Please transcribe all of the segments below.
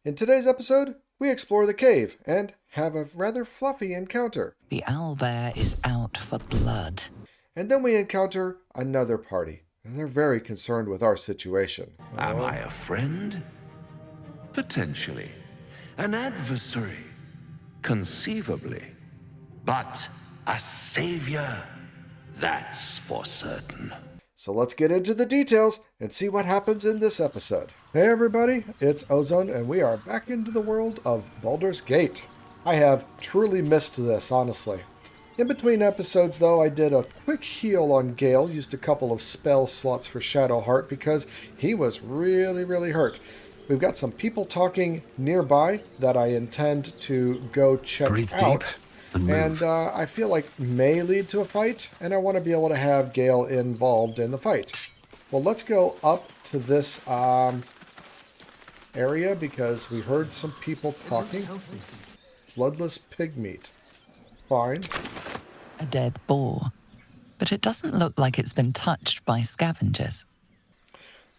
In today's episode, we explore the cave and have a rather fluffy encounter. The owlbear is out for blood. And then we encounter another party, and they're very concerned with our situation. Am I a friend? Potentially. An adversary? Conceivably. But a savior? That's for certain. So let's get into the details and see what happens in this episode. Hey everybody, it's Ozone, and we are back into the world of Baldur's Gate. I have truly missed this, honestly. In between episodes, though, I did a quick heal on Gale, used a couple of spell slots for Shadowheart because he was really hurt. We've got some people talking nearby that I intend to go check Breathe out. deep and move. And I feel like may lead to a fight, and I want to be able to have Gale involved in the fight. Well, let's go up to this area because we heard some people talking. Bloodless pig meat. Fine. A dead boar. But it doesn't look like it's been touched by scavengers.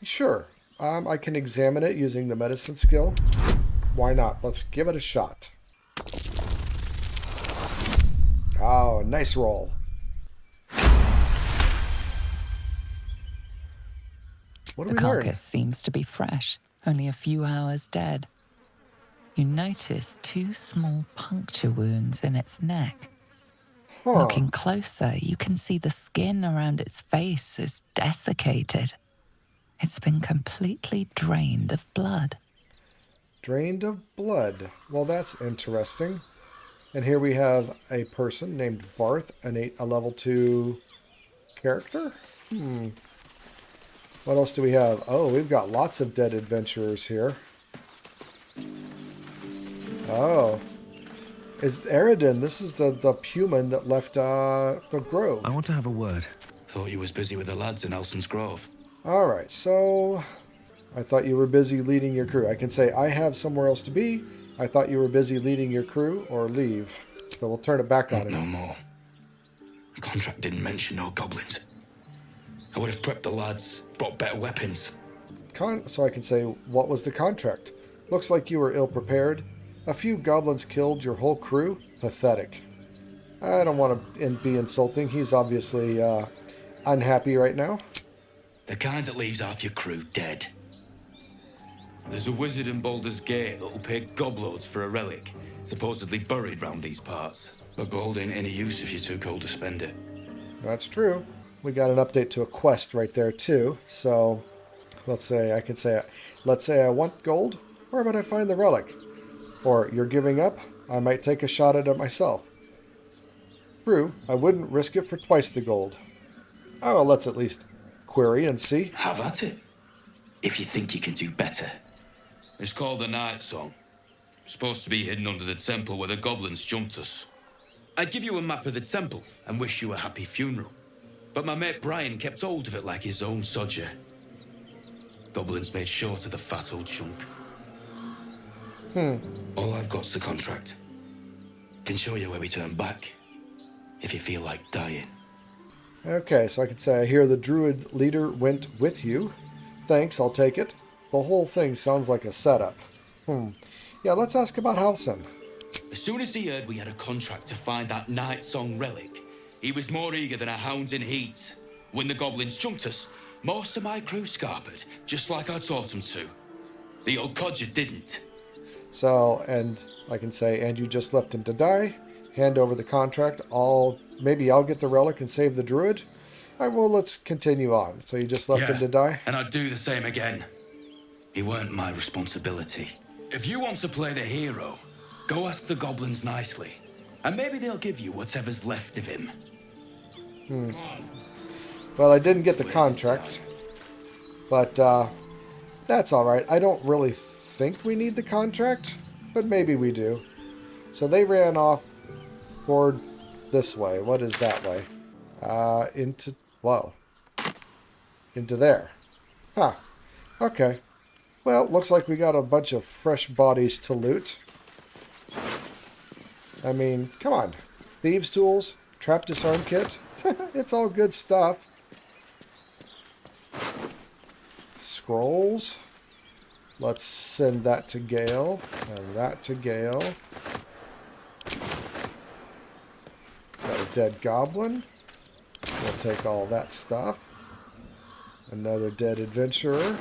Sure. I can examine it using the medicine skill. Why not? Let's give it a shot. Oh, nice roll. What do The we learn? carcass seems to be fresh, only a few hours dead. You notice two small puncture wounds in its neck. Huh. Looking closer, you can see the skin around its face is desiccated. It's been completely drained of blood. Drained of blood. Well, that's interesting. And here we have a person named Barth, a level 2 character. What else do we have? Oh, we've got lots of dead adventurers here. Oh. Is Eridan, this is the human that left the grove. I want to have a word. Thought you was busy with the lads in Elson's Grove. Alright, so I thought you were busy leading your crew. I can say I have somewhere else to be. I thought you were busy leading your crew, or leave. So we'll turn it back on Not him. no more. The contract didn't mention no goblins. I would have prepped the lads, brought better weapons. So I can say, what was the contract? Looks like you were ill-prepared. A few goblins killed your whole crew? Pathetic. I don't want to be insulting. He's obviously unhappy right now. The kind that leaves half your crew dead. There's a wizard in Baldur's Gate that'll pay gobloads for a relic, supposedly buried round these parts. But gold ain't any use if you're too cold to spend it. That's true. We got an update to a quest right there too. So let's say I want gold. Where would I find the relic? Or you're giving up? I might take a shot at it myself. True, I wouldn't risk it for twice the gold. Oh, well, let's at least query and see. Have at it. If you think you can do better. It's called the Night Song. Supposed to be hidden under the temple where the goblins jumped us. I'd give you a map of the temple and wish you a happy funeral. But my mate Brian kept hold of it like his own sodger. Goblins made short of the fat old chunk. All I've got's the contract. Can show you where we turn back, if you feel like dying. Okay, so I could say I hear the druid leader went with you. Thanks, I'll take it. The whole thing sounds like a setup. Yeah, let's ask about Halson. As soon as he heard we had a contract to find that Night Song relic, he was more eager than a hound in heat. When the goblins jumped us, most of my crew scarpered, just like I taught them to. The old codger didn't. So, and I can say, and you just left him to die. Hand over the contract. Maybe I'll get the relic and save the druid. Well, let's continue on. So you just left him to die? And I'd do the same again. He weren't my responsibility. If you want to play the hero, go ask the goblins nicely. And maybe they'll give you whatever's left of him. Well, I didn't get the contract. But that's alright. I don't really think we need the contract, but maybe we do. So they ran off toward this way. What is that way? Into there. Huh. Okay. Well, looks like we got a bunch of fresh bodies to loot. I mean, come on. Thieves' tools, trap disarm kit. It's all good stuff. Scrolls. Let's send that to Gale, and that to Gale. Got a dead goblin. We'll take all that stuff. Another dead adventurer.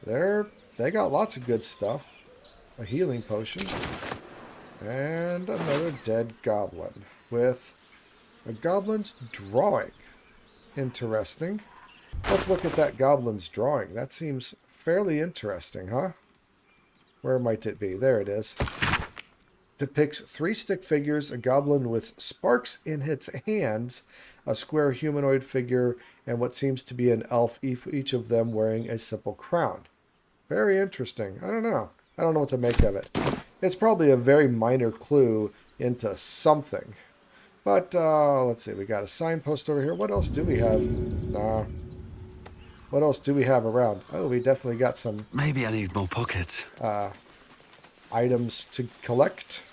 They got lots of good stuff. A healing potion. And another dead goblin with a goblin's drawing. Interesting. Let's look at that goblin's drawing. That seems fairly interesting, huh? Where might it be? There it is. Depicts 3 stick figures, a goblin with sparks in its hands, a square humanoid figure, and what seems to be an elf, each of them wearing a simple crown. Very interesting. I don't know. I don't know what to make of it. It's probably a very minor clue into something. But, let's see. We got a signpost over here. What else do we have? What else do we have around? Oh, we definitely got some... Maybe I need more pockets. Items to collect.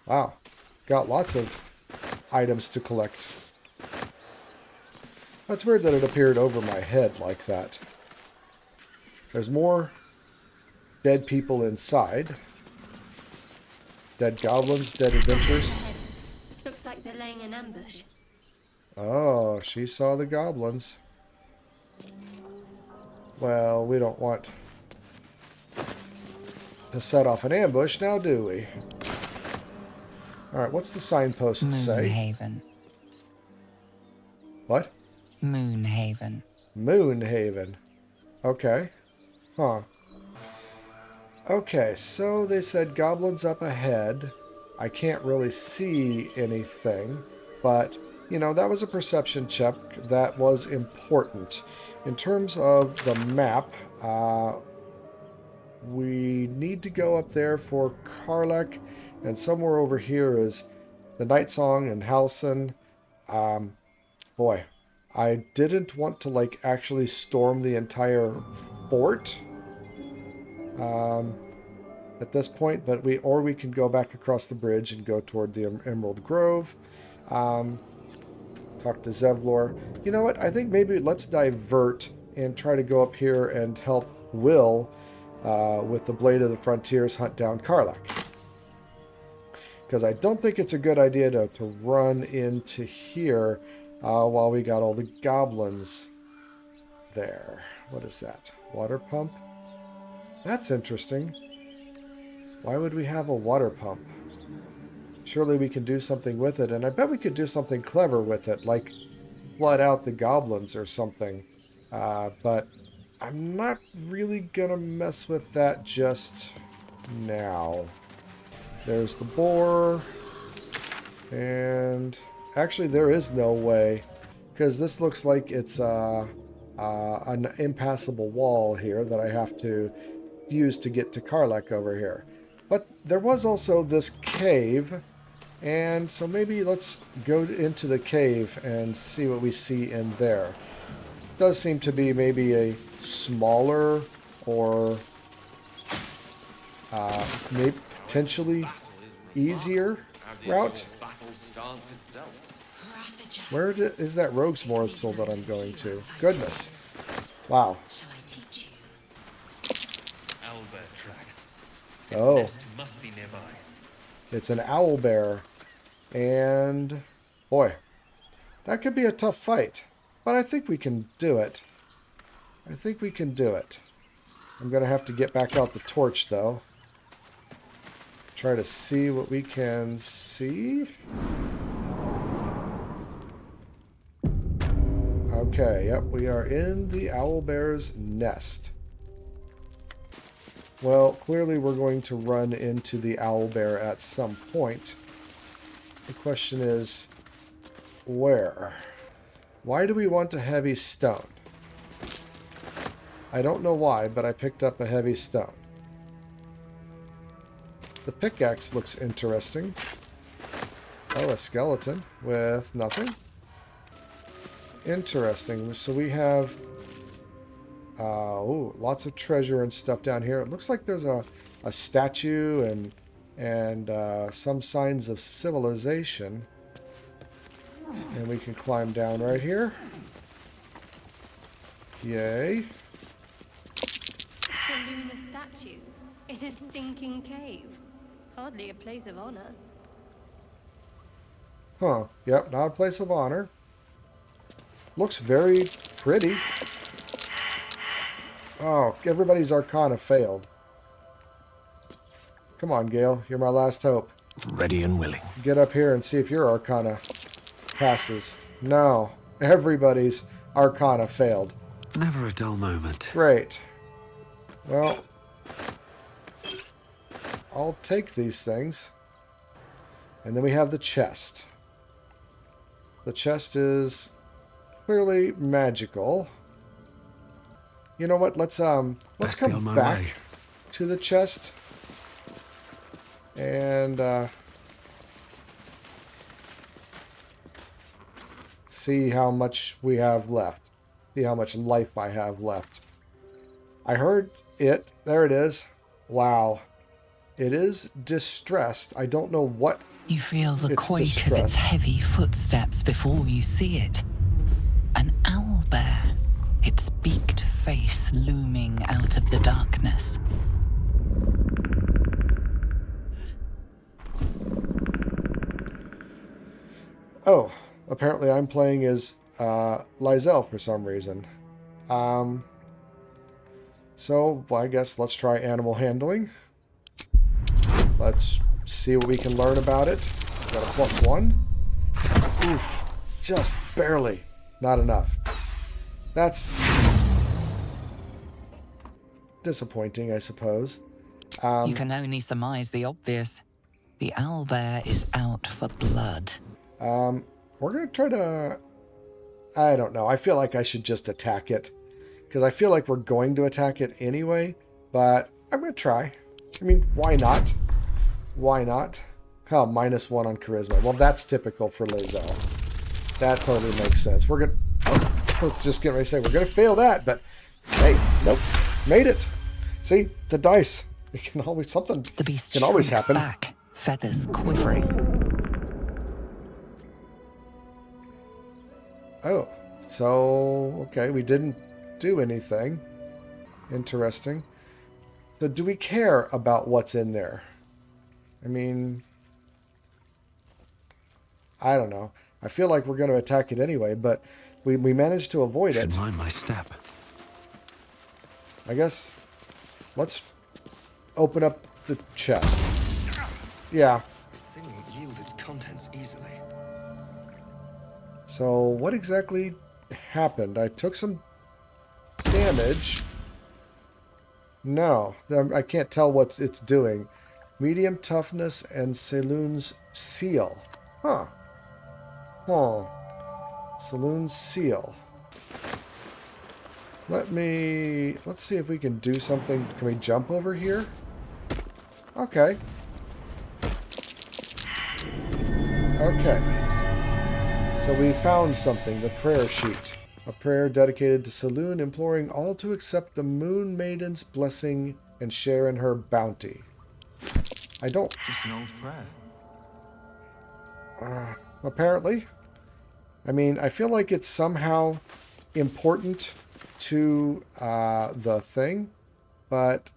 Wow. Got lots of items to collect. That's weird that it appeared over my head like that. There's more dead people inside. Dead goblins, dead adventurers. Looks like they're laying an ambush. Oh, she saw the goblins. Well, we don't want to set off an ambush now, do we? Alright, what's the signpost say? Moonhaven. What? Moonhaven. Moonhaven. Okay. Huh. Okay, so they said goblins up ahead. I can't really see anything, but, you know, that was a perception check that was important. In terms of the map, we need to go up there for Karlach, and somewhere over here is the Night Song and Halcyon. Boy, I didn't want to, like, actually storm the entire fort at this point, but we can go back across the bridge and go toward the Emerald Grove. Talk to Zevlor. You know what? I think maybe let's divert and try to go up here and help Will with the Blade of the Frontiers hunt down Karlach. Because I don't think it's a good idea to run into here while we got all the goblins there. What is that? Water pump? That's interesting. Why would we have a water pump? Surely we can do something with it, and I bet we could do something clever with it, like flood out the goblins or something. But I'm not really gonna mess with that just now. There's the boar, and actually there is no way, because this looks like it's an impassable wall here that I have to use to get to Karlach over here. But there was also this cave, and so maybe let's go into the cave and see what we see in there. It does seem to be maybe a smaller or maybe potentially easier route. Where is that rogue's morsel that I'm going to? Goodness. Wow. Shall I teach you? Owlbear tracks. Oh. Nest must be nearby. It's an owlbear. And boy, that could be a tough fight. But I think we can do it. I think we can do it. I'm going to have to get back out the torch, though. Try to see what we can see. Okay, yep, we are in the owlbear's nest. Well, clearly we're going to run into the owlbear at some point. The question is, where? Why do we want a heavy stone? I don't know why, but I picked up a heavy stone. The pickaxe looks interesting. Oh, a skeleton with nothing. Interesting. So we have lots of treasure and stuff down here. It looks like there's a statue and some signs of civilization. And we can climb down right here. Yay. Saloon statue in a stinking cave. Hardly a place of honor. Huh. Yep, not a place of honor. Looks very pretty. Oh, everybody's Arcana failed. Come on, Gale. You're my last hope. Ready and willing. Get up here and see if your Arcana passes. No. Everybody's Arcana failed. Never a dull moment. Great. Well, I'll take these things. And then we have the chest. The chest is clearly magical. You know what? Let's Best be on come my back way. to the chest and see how much we have left. See how much life I have left. I heard it. There it is. Wow. It is distressed. I don't know what. You feel the It's quake of its distressed. heavy footsteps before you see it. An owlbear, its beaked face looming out of the darkness. Oh, apparently I'm playing as Lizelle for some reason. So, well, I guess let's try animal handling. Let's see what we can learn about it. Got a +1. Oof, just barely. Not enough. That's disappointing, I suppose. You can only surmise the obvious. The owlbear is out for blood. We're going to try to... I don't know. I feel like I should just attack it. Because I feel like we're going to attack it anyway. But I'm going to try. I mean, why not? Why not? Oh, -1 on charisma. Well, that's typical for Lizelle. That totally makes sense. We're going to... Oh, I was just getting ready to say, we're going to fail that. But, hey, nope. Made it. See? The dice. It can always... Something The beast can always shrinks happen. back, feathers quivering. Oh, so, okay, we didn't do anything. Interesting. So do we care about what's in there? I mean, I don't know. I feel like we're going to attack it anyway, but we managed to avoid it. Should mind my step. I guess let's open up the chest. Yeah. This thing won't yield its contents easily. So what exactly happened? I took some damage. No, I can't tell what it's doing. Medium toughness and Saloon's seal. Huh. Huh. Saloon's seal. Let's see if we can do something. Can we jump over here? Okay. Okay. So we found something, the prayer sheet. A prayer dedicated to Saloon, imploring all to accept the Moon Maiden's blessing and share in her bounty. I don't... Just an old prayer. Apparently. I mean, I feel like it's somehow important to the thing, but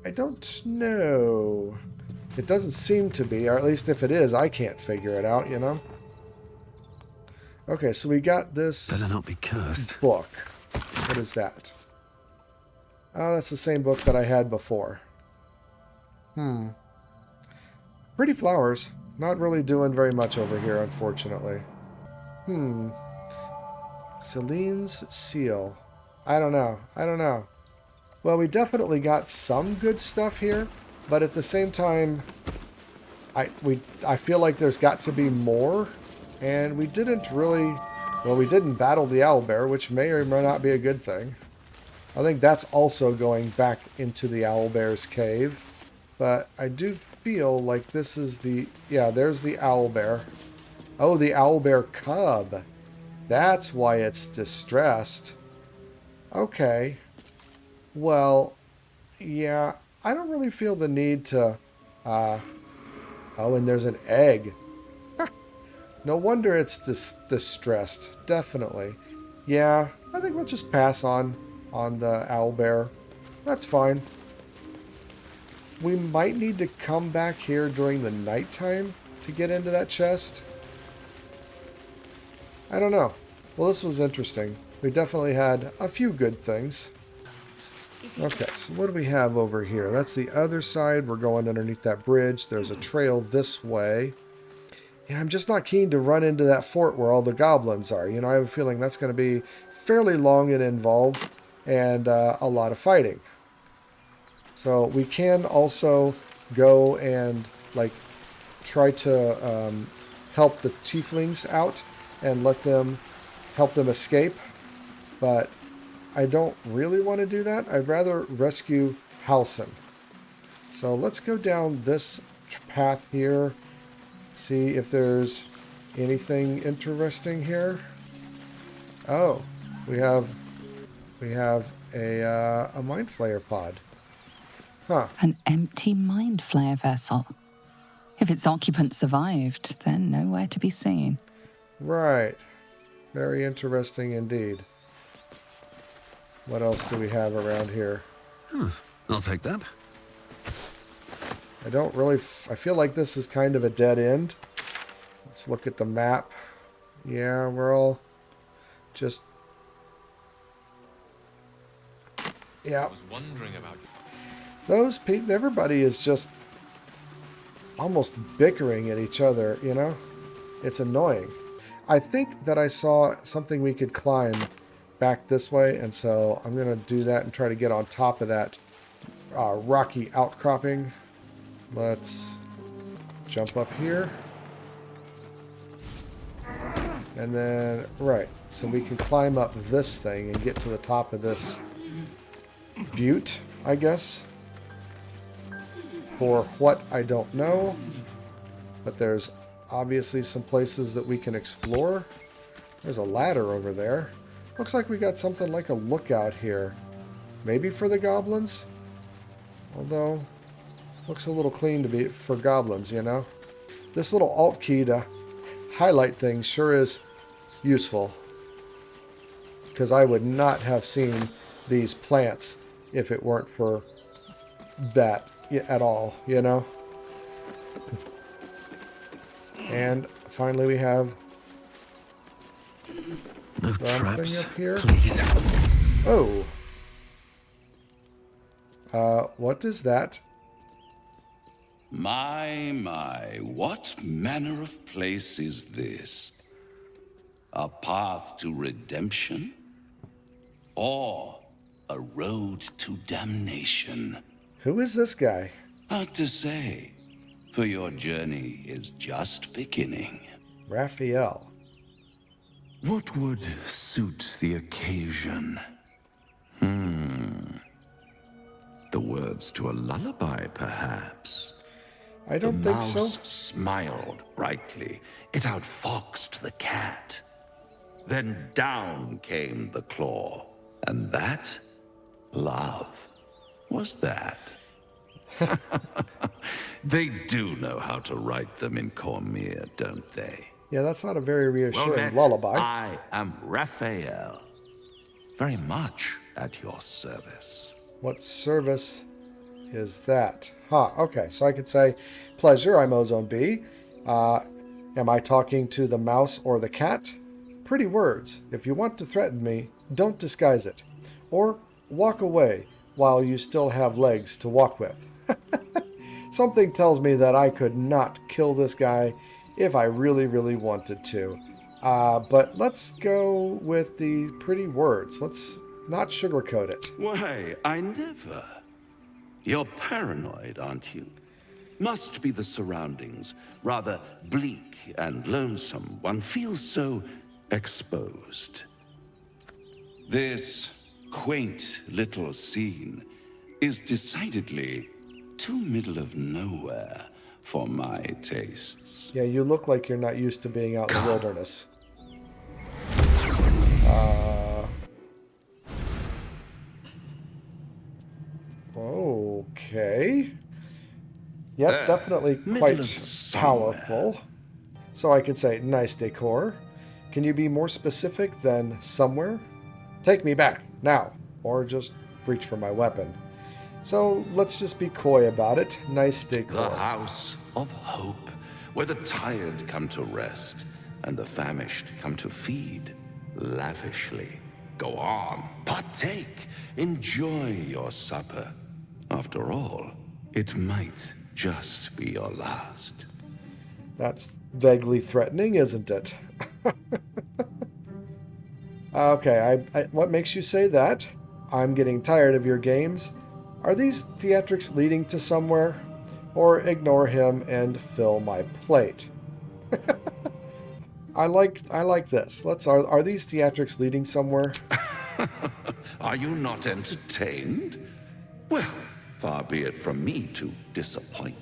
I don't know. It doesn't seem to be, or at least if it is, I can't figure it out, you know? Okay, so we got this Better not be cursed. book. What is that? Oh, that's the same book that I had before. Pretty flowers. Not really doing very much over here, unfortunately. Celine's seal. I don't know. I don't know. Well, we definitely got some good stuff here, but at the same time, I feel like there's got to be more, and we didn't really... Well, we didn't battle the owlbear, which may or may not be a good thing. I think that's also going back into the owlbear's cave. But I do feel like this is the... Yeah, there's the owlbear. Oh, the owlbear cub. That's why it's distressed. Okay. Well, yeah, I don't really feel the need to... Oh, and there's an egg. No wonder it's distressed. Definitely. Yeah, I think we'll just pass on the owlbear. That's fine. We might need to come back here during the nighttime to get into that chest. I don't know. Well, this was interesting. We definitely had a few good things. Okay, so what do we have over here? That's the other side. We're going underneath that bridge. There's a trail this way. Yeah, I'm just not keen to run into that fort where all the goblins are. You know, I have a feeling that's going to be fairly long and involved and a lot of fighting. So we can also go and, like, try to help the tieflings out and help them escape. But I don't really want to do that. I'd rather rescue Halsin. So let's go down this path here. See if there's anything interesting here. Oh, we have a mind flayer pod. Huh. An empty mind flare vessel. If its occupant survived, then nowhere to be seen. Right. Very interesting indeed. What else do we have around here? I'll take that. I don't really... I feel like this is kind of a dead end. Let's look at the map. Yeah, we're all just... Yeah. I was wondering about you. Those people... Everybody is just almost bickering at each other, you know? It's annoying. I think that I saw something we could climb back this way, and so I'm going to do that and try to get on top of that rocky outcropping. Let's jump up here. And then, right, so we can climb up this thing and get to the top of this butte, I guess. For what, I don't know. But there's obviously some places that we can explore. There's a ladder over there. Looks like we got something like a lookout here. Maybe for the goblins? Although, looks a little clean to be for goblins, you know? This little alt key to highlight things sure is useful. Because I would not have seen these plants if it weren't for that at all, you know? And finally we have No something traps, up here. please. Oh. What is that? My, what manner of place is this? A path to redemption? Or a road to damnation? Who is this guy? Hard to say, for your journey is just beginning. Raphael. What would suit the occasion? The words to a lullaby, perhaps? I don't The think so. mouse smiled brightly. It outfoxed the cat. Then down came the claw. And that? Love. Was that? They do know how to write them in Cormier, don't they? Yeah, that's not a very Well reassuring met. lullaby. I am Raphael. Very much at your service. What service is that? Huh, okay. So I could say, pleasure, I'm OzoneB. Am I talking to the mouse or the cat? Pretty words. If you want to threaten me, don't disguise it. Or walk away while you still have legs to walk with. Something tells me that I could not kill this guy if I really, really wanted to. But let's go with the pretty words. Let's not sugarcoat it. Why, I never. You're paranoid, aren't you? Must be the surroundings. Rather bleak and lonesome. One feels so exposed. This quaint little scene is decidedly too middle of nowhere for my tastes. Yeah, you look like you're not used to being out in the wilderness. Okay. Yep, definitely middle quite of somewhere. powerful. So I could say nice decor. Can you be more specific than somewhere? Take me back, now. Or just reach for my weapon. So let's just be coy about it. Nice decor. The house of hope, where the tired come to rest and the famished come to feed lavishly. Go on, partake, enjoy your supper. After all, it might just be your last. That's vaguely threatening, isn't it? Okay, what makes you say that? I'm getting tired of your games. Are these theatrics leading to somewhere? Or ignore him and fill my plate? I like this. Are these theatrics leading somewhere? Are you not entertained? Well, far be it from me to disappoint.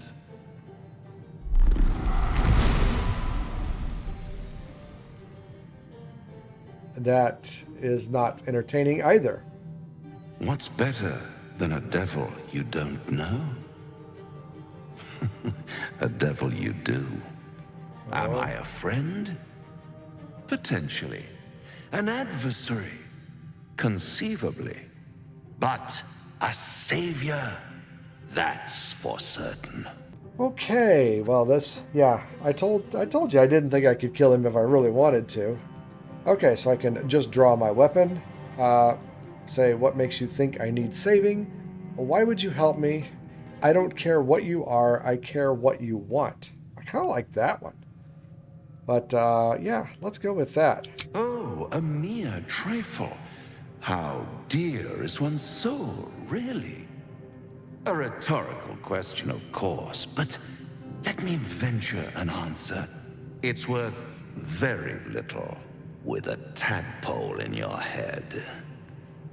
That is not entertaining either. What's better than a devil you don't know? A devil you do. Am I a friend? Potentially. An adversary? Conceivably. But a savior? That's for certain. Okay, well I told you I didn't think I could kill him if I really wanted to. Okay, so I can just draw my weapon. Say, what makes you think I need saving? Why would you help me? I don't care what you are, I care what you want. I kind of like that one. But, yeah, let's go with that. Oh, a mere trifle. How dear is one's soul, really? A rhetorical question, of course, but let me venture an answer. It's worth very little with a tadpole in your head.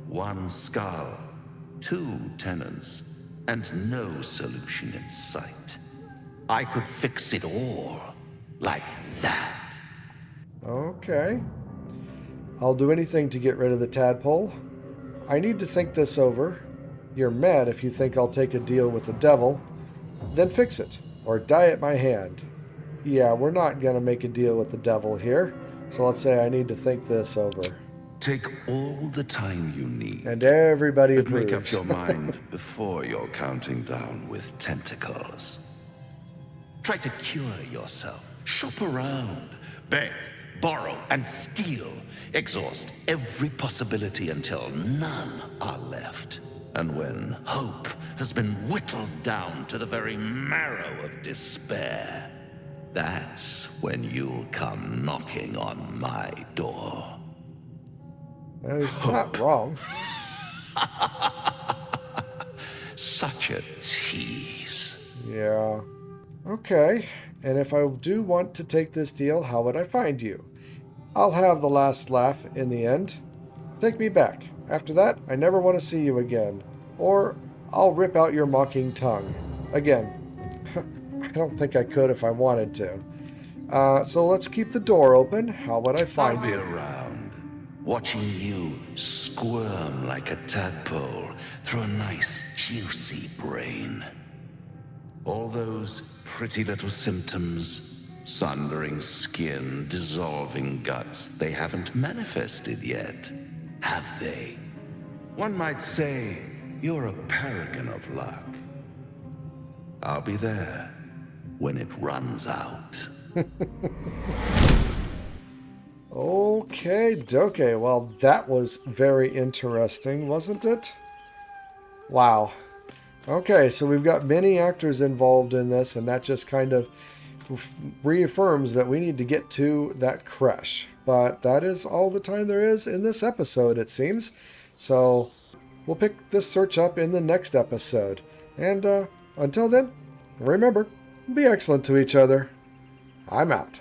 One skull, two tenants, and no solution in sight. I could fix it all like that. Okay. I'll do anything to get rid of the tadpole. I need to think this over. You're mad if you think I'll take a deal with the devil. Then fix it, or die at my hand. Yeah, we're not gonna make a deal with the devil here. So let's say I need to think this over. Take all the time you need. And everybody But approves. make up your mind before you're counting down with tentacles. Try to cure yourself. Shop around. Beg, borrow, and steal. Exhaust every possibility until none are left. And when hope has been whittled down to the very marrow of despair, that's when you'll come knocking on my door. He's not wrong. Such a tease. Yeah. Okay. And if I do want to take this deal, how would I find you? I'll have the last laugh in the end. Take me back. After that, I never want to see you again. Or I'll rip out your mocking tongue. Again. I don't think I could if I wanted to. So let's keep the door open. How would I find I'll be you? around, watching you squirm like a tadpole through a nice, juicy brain. All those pretty little symptoms, sundering skin, dissolving guts, they haven't manifested yet, have they? One might say you're a paragon of luck. I'll be there when it runs out. Okay, doke. Well, that was very interesting, wasn't it? Wow. Okay, so we've got many actors involved in this, and that just kind of reaffirms that we need to get to that crash. But that is all the time there is in this episode, it seems. So we'll pick this search up in the next episode. And until then, remember, be excellent to each other. I'm out.